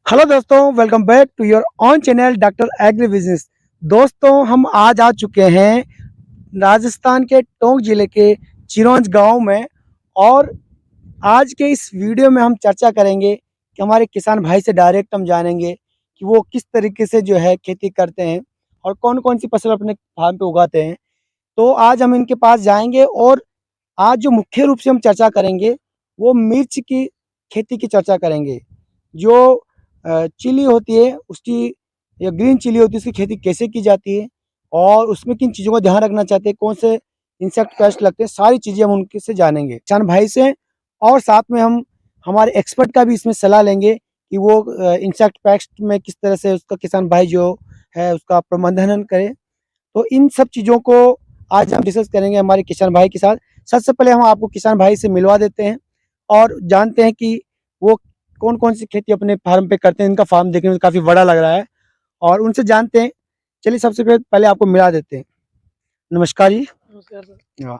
Hello दोस्तों, welcome back to your own channel doctor agri business. दोस्तों, हम आज आ चुके हैं राजस्थान के टोंक जिले के चिरौंज गांव में। और आज के इस वीडियो में हम चर्चा करेंगे कि हमारे किसान भाई से डायरेक्ट हम जानेंगे कि वो किस तरीके से जो है खेती करते हैं और कौन कौन सी फसल अपने फार्म पे उगाते हैं। तो आज हम इनके पास जाएंगे और आज जो मुख्य रूप से हम चर्चा करेंगे वो मिर्च की खेती की चर्चा करेंगे। जो चिली होती है उसकी, या ग्रीन चिली होती है, उसकी खेती कैसे की जाती है और उसमें किन चीज़ों का ध्यान रखना चाहते हैं, कौन से इंसेक्ट पेस्ट लगते हैं, सारी चीज़ें हम उनके से जानेंगे किसान भाई से। और साथ में हम हमारे एक्सपर्ट का भी इसमें सलाह लेंगे कि वो इंसेक्ट पेस्ट में किस तरह से उसका किसान भाई जो है उसका प्रबंधन करे। तो इन सब चीज़ों को आज हम डिस्कस करेंगे हमारे किसान भाई के साथ। सबसे पहले हम आपको किसान भाई से मिलवा देते हैं और जानते हैं कि वो कौन कौन सी खेती अपने फार्म पे करते हैं। इनका फार्म देखने में काफ़ी बड़ा लग रहा है और उनसे जानते हैं। चलिए सबसे पहले आपको मिला देते हैं। नमस्कार जी। नमस्कार सर। हाँ,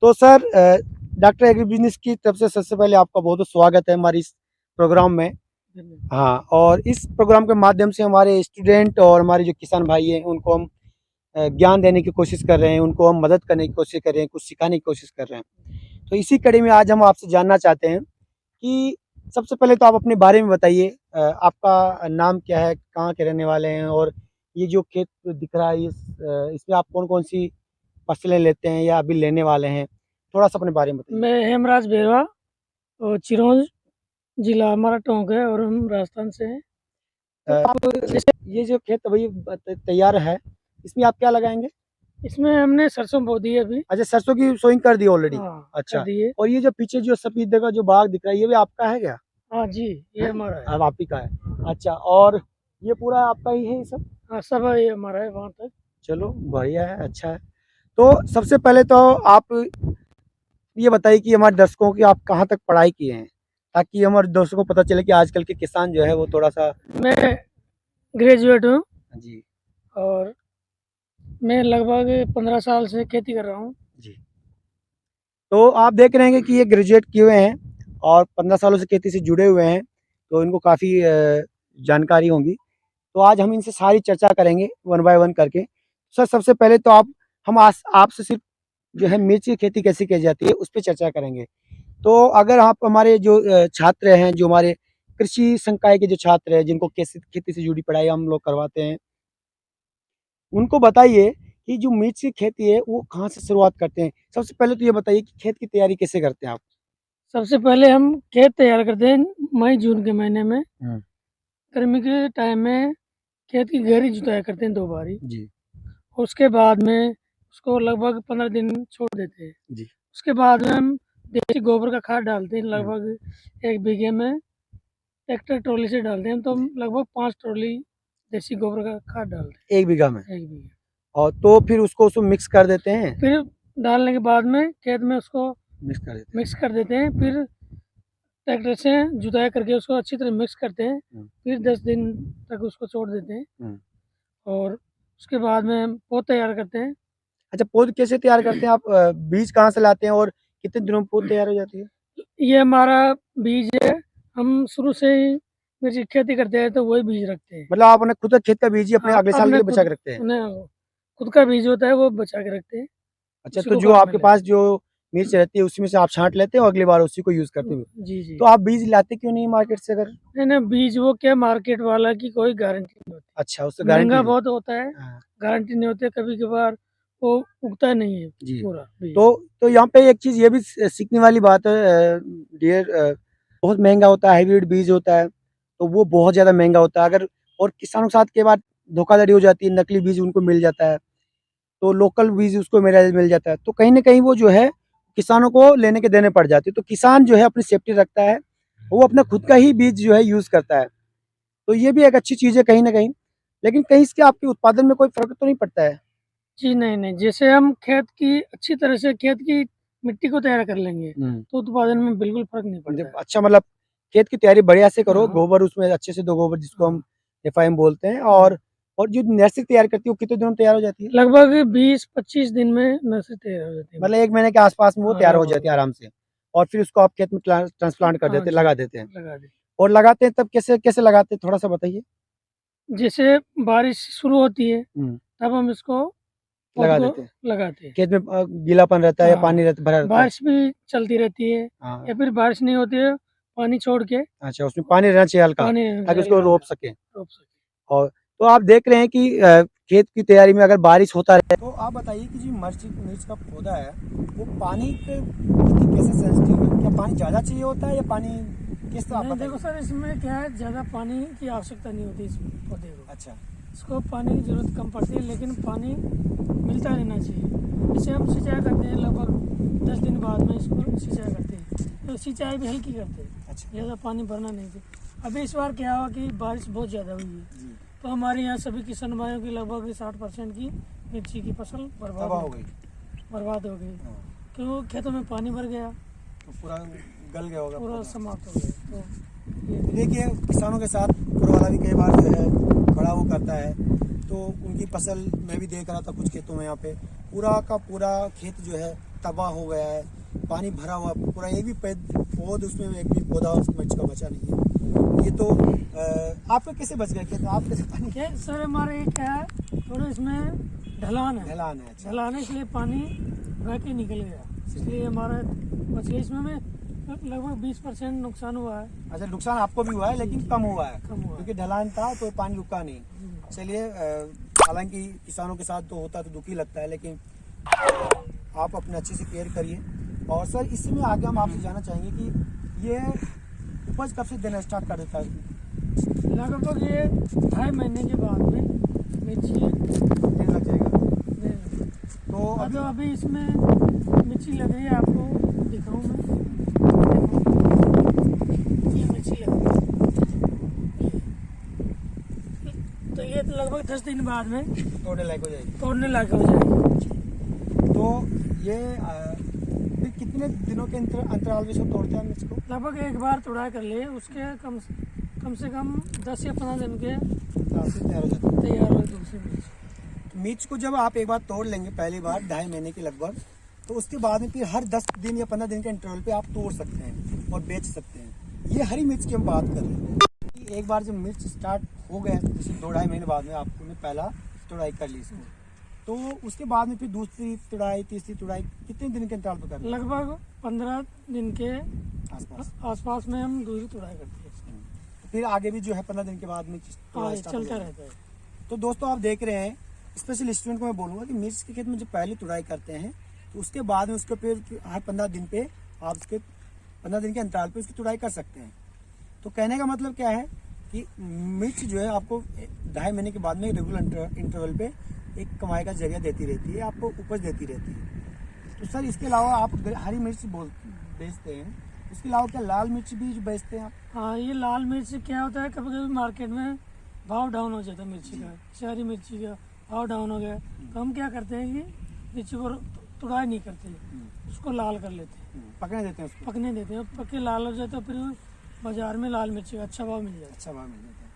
तो सर डॉक्टर एग्री बिजनेस की तरफ से सबसे पहले आपका बहुत बहुत स्वागत है हमारी इस प्रोग्राम में। हाँ, और इस प्रोग्राम के माध्यम से हमारे स्टूडेंट और हमारे जो किसान भाई हैं उनको हम ज्ञान देने की कोशिश कर रहे हैं, उनको हम मदद करने की कोशिश कर रहे हैं, कुछ सिखाने की कोशिश कर रहे हैं। तो इसी कड़ी में आज हम आपसे जानना चाहते हैं कि सबसे पहले तो आप अपने बारे में बताइए। आपका नाम क्या है, कहाँ के रहने वाले हैं, और ये जो खेत दिख रहा है इसमें आप कौन कौन सी फसलें लेते हैं या अभी लेने वाले हैं, थोड़ा सा अपने बारे में बताइए। मैं हेमराज बेरवा और चिरौंज जिला हमारा टोंक है और हम राजस्थान से हैं। तो आप ये जो खेत अभी तैयार है, इसमें आप क्या लगाएंगे? इसमें हमने सरसों बो दी है अभी। अच्छा, सरसों की सोइंग कर दी ऑलरेडी। हाँ, कर अच्छा, दी है। और ये जो पीछे जो सफेद का जो बाग दिख रहा है ये भी आपका है क्या? हाँ जी, ये हमारा है। अब आप ही का है। अच्छा, और ये पूरा आपका ही है ये सब? हाँ, सब ये हमारा है वहाँ तक। चलो बढ़िया है, अच्छा है। तो सबसे पहले तो आप ये बताइए कि हमारे दर्शकों की आप कहाँ तक पढ़ाई किए हैं, ताकि हमारे दर्शकों को पता चले कि आजकल के किसान जो है वो थोड़ा सा। मैं ग्रेजुएट हूँ जी और मैं लगभग 15 साल से खेती कर रहा हूँ। जी। तो आप देख रहे हैं कि ये ग्रेजुएट किए हुए हैं और 15 सालों से खेती से जुड़े हुए हैं, तो इनको काफ़ी जानकारी होंगी। तो आज हम इनसे सारी चर्चा करेंगे वन बाय वन करके। सर सबसे पहले तो हम आज आपसे सिर्फ जो है मिर्च की खेती कैसे की जाती है उस पर चर्चा करेंगे। तो अगर आप हमारे जो छात्र हैं, जो हमारे कृषि संकाय के जो छात्र हैं जिनको कैसे खेती से जुड़ी पढ़ाई हम लोग करवाते हैं, उनको बताइए कि जो मिर्च की खेती है वो कहाँ से शुरुआत करते हैं। सबसे पहले तो ये बताइए कि खेत की तैयारी कैसे करते हैं आप? सबसे पहले हम खेत तैयार करते हैं मई जून के महीने में। गर्मी के टाइम में खेत की गहरी जुताई करते हैं 2 बारी। जी उसके बाद में उसको लगभग 15 दिन छोड़ देते हैं। जी। उसके बाद में हम देसी गोबर का खाद डालते हैं हम्म, लगभग 1 बीघे में ट्रैक्टर ट्रॉली से डालते हैं, तो हम लगभग 5 ट्रॉली देसी गोबर का खाद डालते 1 बीघा में? हैं 1 बीघे। और तो फिर उसको उसमें मिक्स कर देते हैं? फिर डालने के बाद में खेत में उसको मिक्स कर देते मिक्स कर देते हैं। फिर ट्रैक्टर से जुताई करके उसको अच्छी तरह मिक्स करते हैं। हैं। फिर 10 दिन तक उसको छोड़ देते हैं हम्म। और उसके बाद में हम पौध तैयार करते हैं। अच्छा, पौध कैसे तैयार करते हैं आप? बीज कहाँ से लाते हैं और कितने दिनों में पौध तैयार हो जाती है? ये हमारा बीज है। हम शुरू से ही मिर्ची की खेती करते हैं तो वही बीज रखते हैं। मतलब आप अपने खुद का खेत का बीज ही अपने हाँ, अगले साल के अपने लिए बचा खुद के रखते हैं? ने खुद का बीज होता है वो बचा के रखते हैं, अच्छा, उसी तो को जो काम में आपके लेते पास जो मिर्च रहती है उसी में से आप छांट लेते हैं और अगली बार उसी को यूज करते हैं। हैं? जी, जी। तो आप बीज लाते क्यों नहीं मार्केट से अगर? नहीं, नहीं, बीज वो क्या मार्केट वाला की कोई गारंटी नहीं होती। अच्छा, उससे गारंटी महँगा नहीं? बहुत होता है, हाँ। गारंटी नहीं होती है, कभी-कभार वो उगता नहीं है जी। पूरा बीज। तो यहाँ पे एक चीज़ ये भी सीखने वाली बात है डियर, बहुत महंगा होता है, हाइब्रिड बीज होता है, तो वो बहुत ज़्यादा महंगा होता है। अगर और किसानों के साथ कई बार धोखाधड़ी हो जाती है, नकली बीज उनको मिल जाता है, तो लोकल बीज उसको मेरा मिल जाता है, तो कहीं न कहीं वो जो है किसानों को लेने के देने पड़ जाते हैं। तो किसान जो है अपनी सेफ्टी रखता है, वो अपना खुद का ही बीज जो है यूज़ करता है। तो ये भी एक अच्छी चीज़ है कहीं न कहीं, लेकिन कहीं इसके आपके उत्पादन में कोई फ़र्क तो नहीं पड़ता है? जी, नहीं, नहीं, जैसे हम खेत की अच्छी तरह से खेत की मिट्टी को तैयार कर लेंगे, हुँ। तो उत्पादन में बिल्कुल फ़र्क नहीं पड़ता जब है। अच्छा, मतलब खेत की तैयारी बढ़िया से करो, हाँ, गोबर उसमें अच्छे से दो, गोबर जिसको हम हाँ, एफआईएम बोलते हैं। हाँ। और जो नर्सरी तैयार करती है वो कितने दिनों में तैयार हो जाती है? लगभग 20-25 दिन में नर्सरी तैयार हो जाती है मतलब हमारी। 1 महीने के आस-पास में वो हाँ, तैयार हो लगभग, जाती है लगभग। आराम से, और फिर उसको आप खेत में ट्रांसप्लांट कर हाँ देते हैं, जी, लगा देते हैं। लगा दी। और लगाते हैं तब कैसे कैसे लगाते हैं, थोड़ा सा बताइए। जैसे बारिश शुरू होती है हम्म, तब हम इसको लगा पौध देते को हैं। लगाते हैं। खेत में गीलापन रहता है या हाँ, पानी भरा रहता है? बारिश भी चलती रहती है हाँ, या फिर बारिश नहीं होती है, पानी छोड़ के अच्छा, उसमें पानी रहना चाहिए हल्का, पानी ताकि उसको रोप सकें। रोप सके। और तो आप देख रहे हैं कि खेत की तैयारी में अगर बारिश होता रहे, तो आप बताइए कि जो मिर्च का पौधा है वो पानी के प्रति कैसे सेंसिटिव है? क्या पानी ज़्यादा चाहिए होता है या पानी किस तरह? आप नहीं, देखो बताइए। सर, इसमें क्या है, ज़्यादा पानी की आवश्यकता नहीं होती इस पौधे को। अच्छा, इसको पानी की ज़रूरत कम पड़ती है, लेकिन पानी मिलता रहना चाहिए। इसे हम सिंचाई करते हैं, लगभग 10 दिन बाद में इसको सिंचाई करते हैं। तो सिंचाई भी हल्की करते हैं, अच्छा ज़्यादा पानी भरना नहीं चाहिए। अभी इस बार क्या हुआ कि बारिश बहुत ज़्यादा हुई है, जी, तो हमारे यहाँ सभी किसान भाइयों की लगभग 60% की मिर्ची की फसल तबाह हो गई। बर्बाद हो गई, हाँ, क्यों खेतों में पानी भर गया, तो पूरा गल गया होगा पूरा पौधा। समाप्त हो गया। तो ये देखिए, किसानों के साथ ऊपर वाला भी कई बार जो है बड़ा वो करता है, तो उनकी फसल मैं भी देख रहा था कुछ खेतों में, यहाँ पे पूरा का पूरा खेत जो है तबाह हो गया है, पानी भरा हुआ पूरा, एक भी पौध उसमें एक भी पौधा उस मिर्च का बचा नहीं है। ये तो आपका कैसे बच गया खेत? आप कैसे पानी? क्या सर, हमारे क्या है, थोड़ा इसमें ढलान है, ढलान है। अच्छा, ढलान है, इसलिए पानी बह के निकल गया, इसलिए हमारा बच गया। इसमें में लगभग 20% नुकसान हुआ है। अच्छा, नुकसान आपको भी हुआ है लेकिन कम हुआ है, कम हुआ है। क्योंकि ढलान था तो पानी रुका नहीं। चलिए, हालांकि किसानों के साथ तो होता तो दुखी लगता है, लेकिन आप अपने अच्छे से केयर करिए। और सर, इसमें आगे हम आपसे जानना चाहेंगे कि ये उपज कब से देना स्टार्ट कर देता है? लगभग ये 2.5 महीने के बाद में मिर्ची देने लग जाएगा। देने। तो अभी इसमें मिर्ची लग रही है, आपको दिखाऊं मैं। ये मिर्ची लग रही है, तो ये लगभग 10 दिन बाद में तोड़ने लायक हो जाएगी। तोड़ने लायक हो जाएगी। तो ये फिर कितने दिनों के अंतराल में इसको तोड़ते हैं मिर्च को? लगभग एक बार तुड़ाई कर लिए, उसके कम से कम 10 या 15 दिन के तैयार हो जाता है। तैयार हो दूसरी मिर्च। मिर्च को जब आप एक बार तोड़ लेंगे, पहली बार 2.5 महीने के लगभग, तो उसके बाद में फिर हर 10 दिन या 15 दिन के इंटरवल पे आप तोड़ सकते हैं और बेच सकते हैं। ये हरी मिर्च की हम बात कर रहे हैं। एक बार जब मिर्च स्टार्ट हो गया, जैसे 2-2.5 महीने बाद में आपने पहला तुड़ाई कर ली इसको, तो उसके बाद में फिर दूसरी तुड़ाई, तीसरी तुड़ाई कितने दिन के अंतराल पर करते हैं? लगभग 15 दिन के आसपास। में हम दूसरी तुड़ाई करते हैं। फिर आगे भी जो है 15 दिन के बाद में हाँ, तुड़ाई ये स्टार्ट हो चलता जाएगी। रहता है। तो दोस्तों, आप देख रहे हैं, स्पेशल स्टूडेंट को मैं बोलूँगा कि मिर्च के खेत में जब पहले तुड़ाई करते हैं, तो उसके बाद में उसके फिर हर 15 दिन पे आप उसके 15 दिन के अंतराल पे उसकी तुड़ाई कर सकते हैं। तो कहने का मतलब क्या है कि मिर्च जो है आपको 2.5 महीने के बाद में रेगुलर इंटरवल पे एक कमाई का जरिया देती रहती है, आपको उपज देती रहती है। तो सर, इसके अलावा आप हरी मिर्च बेचते हैं, इसके अलावा क्या लाल मिर्च भी बेचते हैं आप? हाँ, ये लाल मिर्च क्या होता है, कभी कभी मार्केट में भाव डाउन हो जाता है मिर्ची का, शहरी मिर्ची का भाव डाउन हो गया, तो हम क्या करते हैं कि मिर्ची को तुड़ाई नहीं करते, उसको लाल कर लेते हैं, पकने देते हैं उसको। पकने देते हैं। पक्के लाल हो जाए तो फिर बाजार में लाल मिर्ची का अच्छा भाव मिल जाता अच्छा भाव मिल जाता है।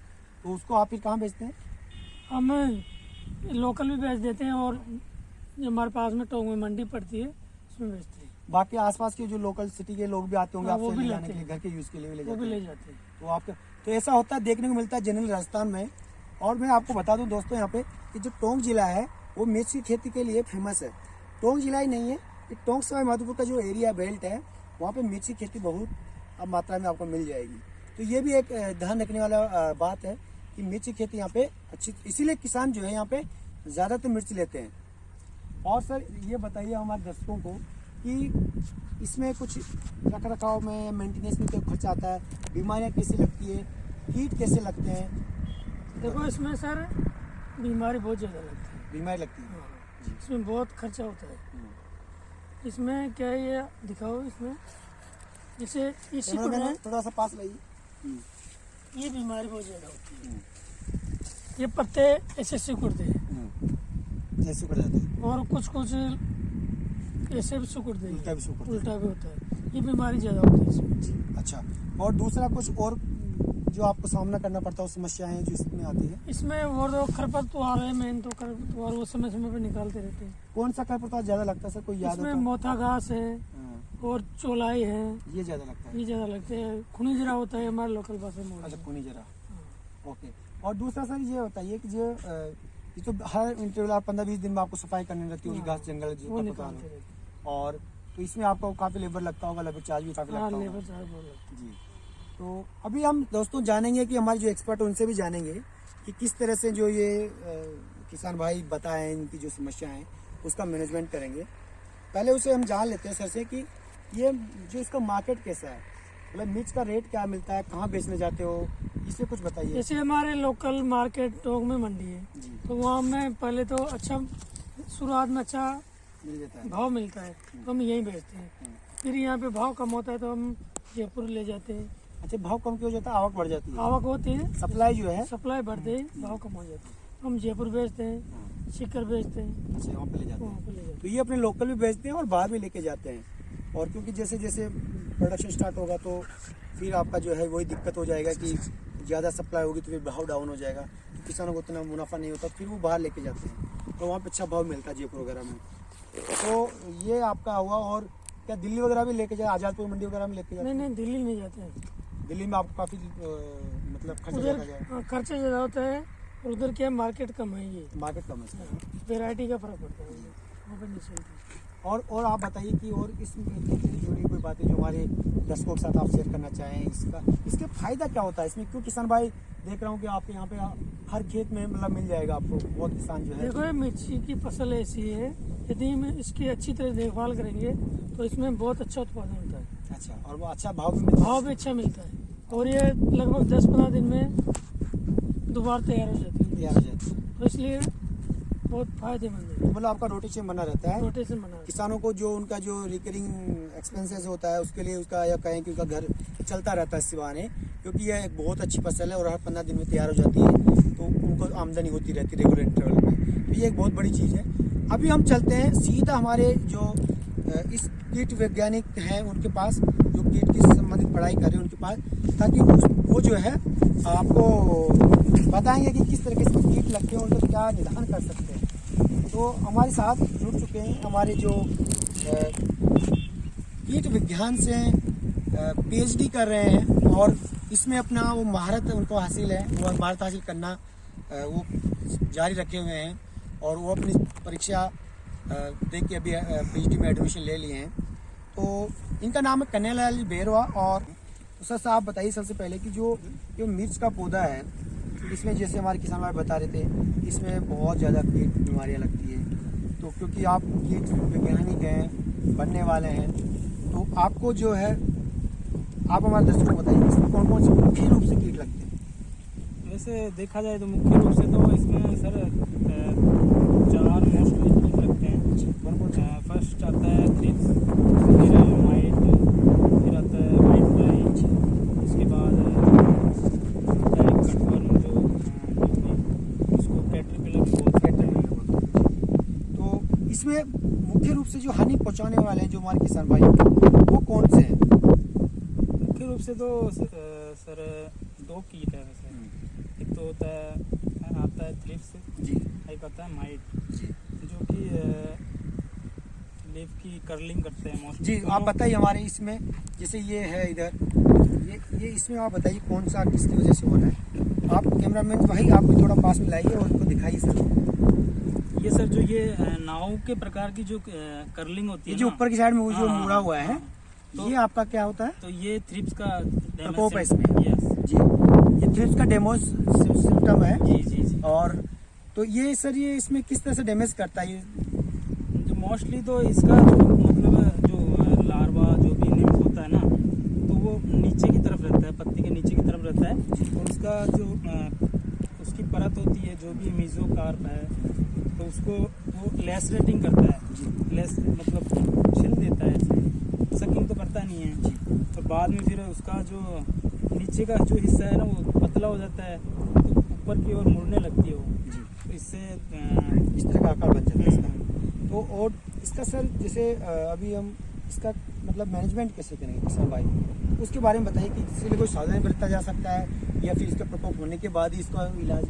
तो उसको आप फिर कहाँ बेचते हैं? है। हम लोकल भी बेच देते हैं, और जो हमारे पास में टोंक में मंडी पड़ती है उसमें बेचते हैं। बाकी आसपास के जो लोकल सिटी के लोग भी आते होंगे हाँ, वो आपसे भी ले जाने लेते के लिए, हैं। घर के यूज़ के लिए भी ले वो जाते भी हैं। ले जाते हैं। तो आपके तो ऐसा होता है, देखने को मिलता है जनरल राजस्थान में। और मैं आपको बता दूं दोस्तों, यहाँ पे कि जो टोंक जिला है वो मिर्च की खेती के लिए फेमस है। टोंक जिला ही नहीं है, ये टोंक सवाई माधोपुर का जो एरिया बेल्ट है, वहाँ पे मिर्च की खेती बहुत अब मात्रा में आपको मिल जाएगी। तो ये भी एक ध्यान रखने वाला बात है कि मिर्च की खेती यहाँ पे अच्छी, इसीलिए किसान जो है यहाँ पे ज़्यादातर मिर्च लेते हैं। और सर, ये बताइए हमारे दर्शकों को कि इसमें कुछ रख रखाव में, मेंटेनेंस में क्या खर्च आता है, बीमारियाँ कैसे लगती है, कीट कैसे लगते हैं? देखो, इसमें सर बीमारी बहुत ज़्यादा लगती है। बीमारी लगती है। हाँ, इसमें बहुत खर्चा होता है। इसमें क्या है, ये दिखाओ, इसमें जैसे ये सिकुड़ है, थोड़ा सा पास लाइए। ये बीमारी बहुत ज़्यादा होती है। ये पत्ते ऐसे सिकुड़ते हैं, जैसे सिकुड़ जाते हैं, और कुछ ऐसे भी सिकुड़ते हैं, उल्टा भी सिकुड़ते हैं। उल्टा भी होता है। ये बीमारी ज़्यादा होती है इसमें। अच्छा, और दूसरा कुछ और जो आपको सामना करना पड़ता है, वो समस्याएं जो इसमें आती है? इसमें वो तो खरपतवार है, मेन तो खरपतवार वो समय समय पे निकालते रहते हैं। कौन सा खरपतवार ज्यादा लगता है सर, कोई याद इसमें होता है? मोथा घास है हाँ, और चौलाई है, ये ज्यादा लगता है। ये ज्यादा लगते हैं। खुनी जरा होता है हमारे लोकल भाषा में। अच्छा, खूनी जरा। ओके। और दूसरा सर ये बताइए कि जो ये तो हर इंटरवल 15-20 दिन में आपको सफाई करनी रहती होगी, घास जंगल जो वो खरपतवार निकालते है। रहते और तो इसमें आपको काफी लेबर लगता होगा, लेबर चार्ज भी काफी हैं। हाँ, लगता होगा। लेबर चार्ज बहुत लगता जी। तो अभी हम दोस्तों जानेंगे कि हमारे जो एक्सपर्ट उनसे भी जानेंगे कि किस तरह से जो ये किसान भाई बताएं इनकी जो समस्या है उसका मैनेजमेंट करेंगे। पहले उसे हम जान लेते हैं सर से कि ये जो इसका मार्केट कैसा है, मतलब मिर्च का रेट क्या मिलता है, कहाँ बेचने जाते हो, इससे कुछ है। बताइए। जैसे हमारे लोकल मार्केट टोंक में मंडी है, जी, तो वहाँ में पहले तो अच्छा शुरुआत में अच्छा मिल जाता है। भाव मिलता है, तो हम यहीं बेचते हैं। फिर यहाँ पे भाव कम होता है तो हम जयपुर ले जाते हैं। अच्छा, भाव कम क्यों हो जाता है? आवक बढ़ जाती है, आवक होती है, सप्लाई जो है। सप्लाई बढ़ते ही भाव कम हो जाता है। हम जयपुर बेचते हैं, सीकर बेचते हैं, अच्छा, वहाँ पे ले जाते वहाँ हैं। पे ले जाते तो ये अपने लोकल भी बेचते हैं और बाहर भी लेके जाते हैं। और क्योंकि जैसे जैसे प्रोडक्शन स्टार्ट होगा तो फिर आपका जो है वही दिक्कत हो जाएगा कि ज़्यादा सप्लाई होगी तो फिर भाव डाउन हो जाएगा, तो किसानों को उतना मुनाफा नहीं होता, फिर वो बाहर लेके जाते हैं, तो वहाँ पे अच्छा भाव मिलता है जयपुर वगैरह में। तो ये आपका हुआ। और क्या दिल्ली वगैरह भी लेके जाए, आज़ादपुर मंडी वगैरह में लेके हैं। जाते नहीं हैं? नहीं, दिल्ली नहीं जाते हैं। दिल्ली में आपको काफ़ी मतलब खर्चा उधर ज़्यादा जाए, खर्चा ज़्यादा होता है और उधर क्या मार्केट कम है, ये मार्केट कम है इसका। वेराइटी का फर्क पड़ता है, वहाँ पे नहीं चलती। और आप बताइए कि और इस खेती से जुड़ी कोई बातें जो हमारे दर्शकों के साथ आप शेयर करना चाहें, इसके फायदा क्या होता है इसमें? क्यों किसान भाई देख रहा हूँ कि आपके यहाँ पे हर खेत में मतलब मिल जाएगा आपको, बहुत किसान जो है। देखो, ये मिर्ची की फसल ऐसी है, यदि हम इसकी अच्छी तरह देखभाल करेंगे तो इसमें बहुत अच्छा उत्पादन होता है। अच्छा, और वो अच्छा भाव भी मिलता है? भाव भी अच्छा मिलता है और ये लगभग 10-15 दिन में दोबारा तैयार हो जाती है। तैयार हो जाती है। तो इसलिए बहुत फायदेमंद है, मतलब आपका रोटेशन बना रहता है। रोटेशन बना है। किसानों को जो उनका जो रिकरिंग एक्सपेंसेस होता है उसके लिए उसका, या कहें कि उनका घर चलता रहता है इस बहाने, क्योंकि यह एक बहुत अच्छी फसल है और हर 15 दिन में तैयार हो जाती है, तो उनको आमदनी होती रहती है रेगुलर इंटरवल में। तो ये एक बहुत बड़ी चीज़ है। अभी हम चलते हैं सीधा हमारे जो इस कीट वैज्ञानिक हैं उनके पास, जो कीट की संबंधित पढ़ाई कर रहे हैं उनके पास, ताकि वो जो है आपको बताएंगे कि किस तरीके से कीट लगते हैं, उनका क्या निदान कर सकते हैं। तो हमारे साथ जुड़ चुके हैं हमारे जो कीट विज्ञान से पीएचडी कर रहे हैं और इसमें अपना वो महारत उनको हासिल है, वो महारत हासिल करना वो जारी रखे हुए हैं और वो अपनी परीक्षा दे के अभी पीएचडी में एडमिशन ले लिए हैं। तो इनका नाम है कन्हैयालाल बेरवा। और सर साहब बताइए सबसे पहले कि जो मिर्च का पौधा है, इसमें जैसे हमारे किसान भाई बता रहे थे, इसमें बहुत ज़्यादा कीट बीमारियाँ लगती हैं, तो क्योंकि आप कीट वैज्ञानिक हैं, बनने वाले हैं, तो आपको जो है आप हमारे दर्शकों को बताइए इसमें कौन कौन से मुख्य रूप से कीट लगते हैं? वैसे देखा जाए तो मुख्य रूप से तो इसमें सर 4 मोस्टली कीट लगते हैं। कौन कौन से? फर्स्ट आता है थ्रिप्स, फिर माइट, फिर आता है वाइट फ्लाई, इसके बाद आता है कटवर्म जो इसको कैटरपिलर बोलते हैं। तो इसमें मुख्य रूप से जो हानि पहुंचाने वाले हैं जो हमारे किसान भाई वो कौन से हैं? मुख्य रूप से तो सर 2 कीट है वैसे। एक तो आता है थ्रिप्स, जी एक आता है माइट, जी जो कि लीफ की कर्लिंग करते हैं मोस्टली। जी, आप बताइए हमारे इसमें जैसे ये है इधर, ये इसमें आप बताइए कौन सा किसकी वजह से हो रहा है? आप कैमरामैन भाई आप भी थोड़ा पास में लाइए और इनको दिखाइए सर। ये सर जो ये नाव के प्रकार की जो कर्लिंग होती ये है जो ना, ऊपर की साइड में वो जो हाँ, मुड़ा हुआ है, हाँ, तो ये आपका क्या होता है? तो ये थ्रिप्स का प्रकोप है इसमें। यस जी, ये थ्रिप्स का डेमोज सिम्टम है। जी जी जी। और तो ये सर ये इसमें किस तरह से डैमेज करता है ये? जो मोस्टली तो इसका जो मतलब जो लार्वा जो भी निम्फ होता है ना, तो वो नीचे की तरफ रहता है, पत्ती के नीचे की तरफ रहता है, और उसका जो उसकी परत होती है जो भी मीजोकार्प है, तो उसको वो लेसरेटिंग करता है। लेस मतलब छिल देता है, सकिंग तो करता नहीं है। तो बाद में फिर उसका जो नीचे का जो हिस्सा है ना वो पतला हो जाता है, तो ऊपर की ओर मुड़ने लगती है वो, तो इससे इस तरह का आकार बन जाता है इसका। तो और इसका सर जैसे अभी हम इसका मतलब मतलब मैनेजमेंट कैसे करेंगे किसान भाई, उसके बारे में बताइए कि इसके लिए कोई सावधानी बरता जा सकता है या फिर इसका प्रकोप होने के बाद ही इसका इलाज?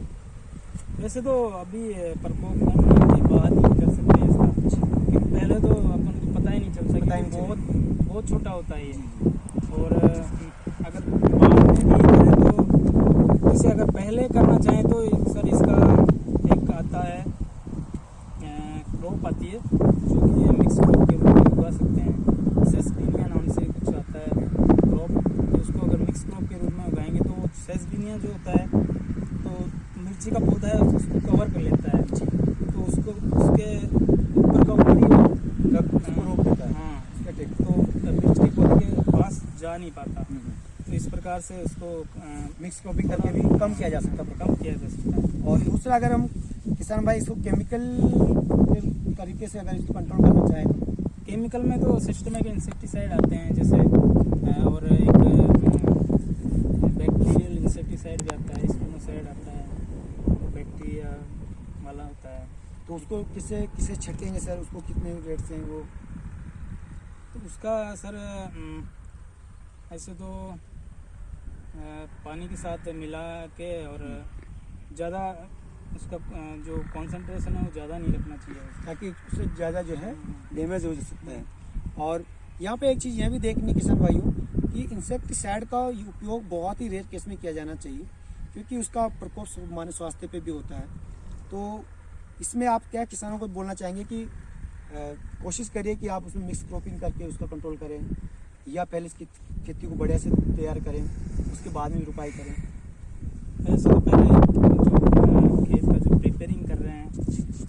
वैसे तो अभी प्रकोप होने के बाद ही कर सकते हैं इसका, क्योंकि पहले तो अपन को पता ही नहीं चल पता ही सकता, नहीं बहुत बहुत छोटा होता है ये। और अगर बाद में भी करें तो इसे अगर पहले करना चाहें तो सर इसका एक आता है क्रॉप आती है जो कि मिक्स क्रॉप के रूप में उगा सकते हैं, सेसबीनिया नाम से कुछ आता है क्रॉप, तो उसको अगर मिक्स क्रॉप के रूप में उगाएंगे तो वो सेसबीनिया जो होता है तो मिर्ची का पौधा है उसको कवर कर लेता है, तो उसको उसके ऊपर का ऊपर ही उसको रोक देता है। हाँ, इसका टेक तो मिर्च के पौधे के पास जा नहीं पाता, तो इस प्रकार से उसको मिक्स क्रॉपिंग करके भी कम किया जा सकता है प्रकोप। कम किया जा सकता है। और दूसरा, अगर हम किसान भाई इसको केमिकल के तरीके से अगर इसको कंट्रोल करना चाहें तो केमिकल में तो सिस्टमिक इंसेक्टिसाइड आते हैं जैसे और एक बैक्टीरियल इंसेक्टिसाइड भी आता है, स्पिनोसाइड आता है, बैक्टीरिया वाला होता है। तो उसको किसे किसे छिड़केंगे सर, उसको कितने रेट से वो? तो उसका सर ऐसे तो पानी के साथ मिला के और ज़्यादा उसका जो कंसंट्रेशन है वो ज़्यादा नहीं रखना चाहिए, ताकि उससे ज़्यादा जो है डैमेज हो सकता है। और यहाँ पे एक चीज़ यह भी देखनी किसान भाइयों कि इंसेक्टिसाइड का उपयोग बहुत ही रेयर केस में किया जाना चाहिए, क्योंकि उसका प्रकोप मानव स्वास्थ्य पे भी होता है। तो इसमें आप क्या किसानों को बोलना चाहेंगे कि कोशिश करिए कि आप उसमें मिक्स क्रॉपिंग करके उसका कंट्रोल करें, या पहले इसकी खेती को बढ़िया से तैयार करें उसके बाद में रोपाई करें? ऐसे तो पहले जो खेत का जो प्रिपेयरिंग कर रहे हैं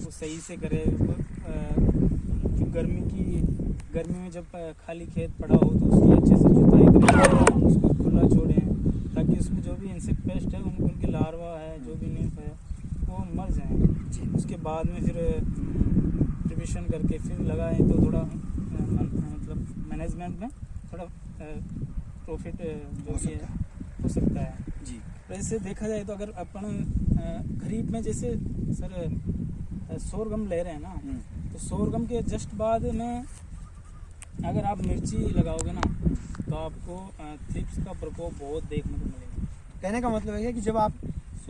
वो सही से करें, जो गर्मी में जब खाली खेत पड़ा हो तो उसकी अच्छे से जुताई करें, उसको खुला छोड़ें ताकि उसमें जो भी इंसेक्ट पेस्ट है उनके लार्वा है जो भी निम्फ है वो मर जाएं। उसके बाद में फिर प्रिपरेशन करके फिर लगाएं तो थोड़ा मतलब मैनेजमेंट में थोड़ा प्रॉफिट जो भी है हो सकता है जी। वैसे देखा जाए तो अगर अपन खरीफ में जैसे सर सोरगम ले रहे हैं ना, तो सोरगम के जस्ट बाद में अगर आप मिर्ची लगाओगे ना तो आपको थ्रिप्स का प्रकोप बहुत देखने को मिलेगा। कहने का मतलब है कि जब आप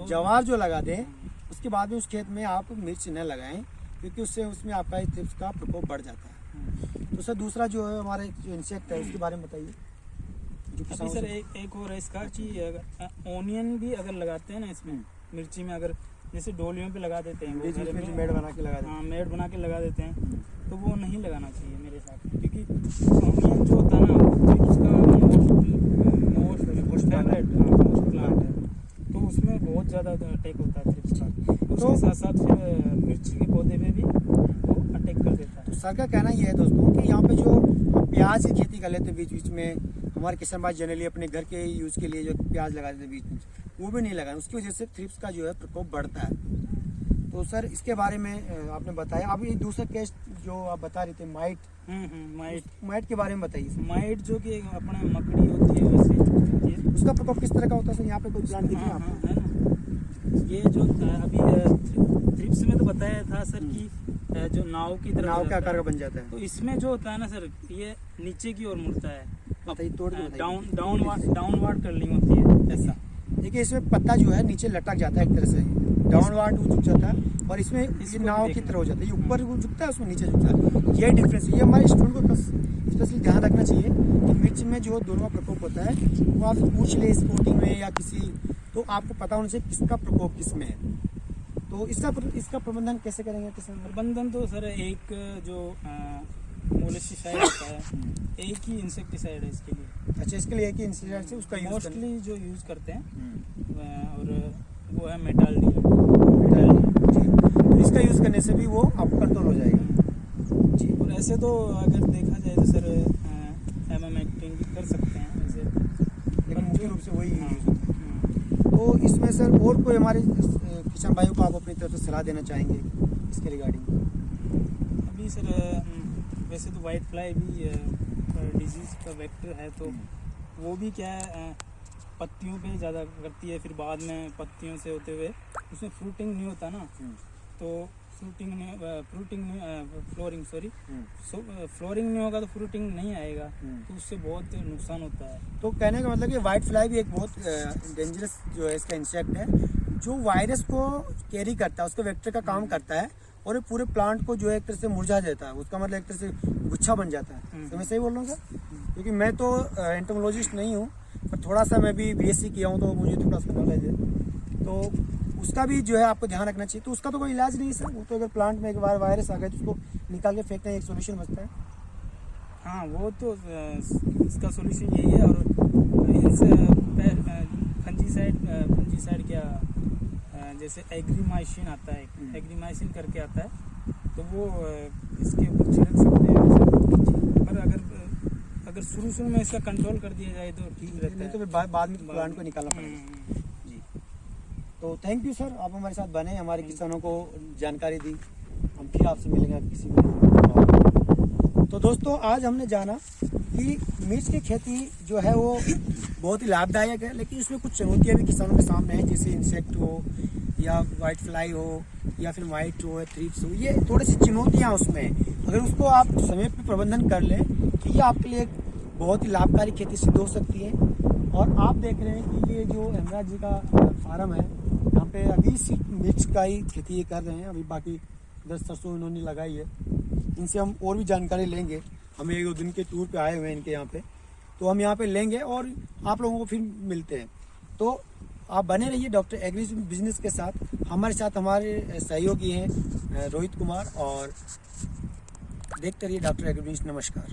जवार जो लगा दें उसके बाद में उस खेत में आप मिर्च न लगाएं, क्योंकि उससे उसमें आपका थ्रिप्स का प्रकोप बढ़ जाता है। तो सर दूसरा जो है हमारे जो इंसेक्ट है उसके बारे में बताइए। अभी सर एक और है इसका कि ओनियन भी अगर लगाते हैं ना इसमें मिर्ची में, अगर जैसे डोलियों पे लगा देते हैं वो घर में मेड बना के लगा दें, हाँ मेड बना के लगा देते हैं, तो वो नहीं लगाना चाहिए मेरे हिसाब से, क्योंकि ओनियन जो होता है ना थ्रिप्स का मोस्ट फेवरेट प्लांट है, तो उसमें बहुत ज़्यादा अटैक होता है थ्रिप्स का, उसके साथ साथ फिर मिर्ची के पौधे में भी वो अटैक कर देता है। तो सर का कहना यह है दोस्तों कि यहाँ पे जो प्याज की खेती कर लेते हैं बीच बीच में, हमारे किसान भाई जनरली अपने घर के यूज़ के लिए जो प्याज लगा देते हैं बीच में, वो भी नहीं लगाना, उसकी वजह से थ्रिप्स का जो है प्रकोप बढ़ता है। तो सर इसके बारे में आपने बताया। अब ये दूसरा केस जो आप बता रहे थे माइट, माइट के बारे में बताइए। माइट जो कि अपने मकड़ी होती है वैसे होती है, उसका प्रकोप किस तरह का होता है सर? यहाँ पे कोई प्लांट दिखे आपको? है ना, ये जो अभी थ्रिप्स में तो बताया था सर कि जो नाव की तरह नाव के आकार का बन जाता है। तो इसमें जो होता है ना सर ये नीचे की ओर मुड़ता है, बताइए, तोड़ के बताइए। डाउनवार्ड कर्लिंग होती है ऐसा। देखिए इसमें पत्ता जो है नीचे लटक जाता है एक तरह से, डाउनवार्ड वो झुक जाता है, और इसमें ये नाव की तरह हो जाता है, ये ऊपर वो झुकता है उसमें नीचे झुकता है। ये डिफरेंस है, ये हमारे स्टूडेंट को स्पेशली ध्यान रखना चाहिए कि मिर्च में जो दोनों का प्रकोप होता है वो आप पूछ ले स्पोर्टिंग में या किसी, तो आपको पता होना चाहिए किसका प्रकोप किस में है। तो इसका प्रबंधन कैसे करेंगे किसान? प्रबंधन तो सर एक जो मोलिस्टिसाइड होता है, एक ही इंसेक्टिसाइड है इसके लिए। अच्छा, इसके लिए एक ही इंसेक्टिसाइड से उसका यूज मोस्टली जो यूज़ करते हैं और वो है मेटाल डी। तो इसका यूज़ करने से भी वो आपको कंट्रोल हो जाएगा जी। और ऐसे तो अगर देखा जाए तो सर एक्टिंग भी कर सकते हैं वैसे, लेकिन मुख्य रूप से वही यूज होता है। तो इसमें सर और कोई हमारे किसान भाइयों को आप अपनी तरफ से सलाह देना चाहेंगे इसके रिगार्डिंग? अभी सर वैसे तो वाइट फ्लाई भी डिजीज़ का वेक्टर है, तो वो भी क्या है पत्तियों पे ज़्यादा करती है, फिर बाद में पत्तियों से होते हुए उसमें फ्रूटिंग नहीं होता ना, तो फ्रूटिंग नहीं फ्लोरिंग सॉरी फ्लोरिंग नहीं होगा तो फ्रूटिंग नहीं आएगा, तो उससे बहुत नुकसान होता है। तो कहने का मतलब कि वाइट फ्लाई भी एक बहुत डेंजरस जो है इसका इंसेक्ट है, जो वायरस को कैरी करता है, उसका वेक्टर का काम करता है और ये पूरे प्लांट को जो है एक तरह से मुरझा देता है, उसका मतलब एक तरह से गुच्छा बन जाता है। तो मैं सही बोल रहा हूँ सर? क्योंकि मैं तो एंटोमोलॉजिस्ट नहीं हूँ, पर थोड़ा सा मैं भी बीएससी किया हूँ, तो मुझे थोड़ा सा नॉलेज है। तो उसका भी जो है आपको ध्यान रखना चाहिए। तो उसका तो कोई इलाज नहीं है सर, वो तो अगर प्लांट में एक बार वायरस आ गया तो उसको निकाल के फेंकना एक सोल्यूशन बचता है। हाँ, वो तो इसका सोल्यूशन यही है। और फंजीसाइड क्या, जैसे एग्रीमाइसिन आता है, एग्रीमाइसिन करके आता है, तो वो इसके ऊपर छिड़क सकते हैं। पर अगर शुरू में इसका कंट्रोल कर दिया जाए तो ठीक रहता नहीं है। तो फिर बाद में प्लांट को निकालना पड़ेगा। जी, तो थैंक यू सर, आप हमारे साथ बने, हमारे किसानों को जानकारी दी। हम फिर आपसे मिलेंगे किसी में। तो दोस्तों, आज हमने जाना कि मिर्च की खेती जो है वो बहुत ही लाभदायक है, लेकिन उसमें कुछ चुनौतियाँ भी किसानों के सामने हैं, जैसे इंसेक्ट हो या वाइट फ्लाई हो या फिर वाइट हो या थ्रिप्स हो, ये थोड़ी सी चुनौतियाँ उसमें। अगर उसको आप समय पर प्रबंधन कर लें तो ये आपके लिए एक बहुत ही लाभकारी खेती सिद्ध हो सकती है। और आप देख रहे हैं कि ये जो हेमराज जी का फार्म है, यहाँ पे अभी सिर्फ मिर्च का ही खेती ये कर रहे हैं, अभी बाकी 10 सरसों इन्होंने लगाई है। इनसे हम और भी जानकारी लेंगे, हम 1-2 दिन के टूर पे आए हुए हैं इनके यहाँ पे, तो हम यहाँ पे लेंगे और आप लोगों को फिर मिलते हैं। तो आप बने रहिए डॉक्टर एग्री बिजनेस के साथ। हमारे साथ हमारे सहयोगी हैं रोहित कुमार, और देखते रहिए डॉक्टर एग्री बिजनेस। नमस्कार।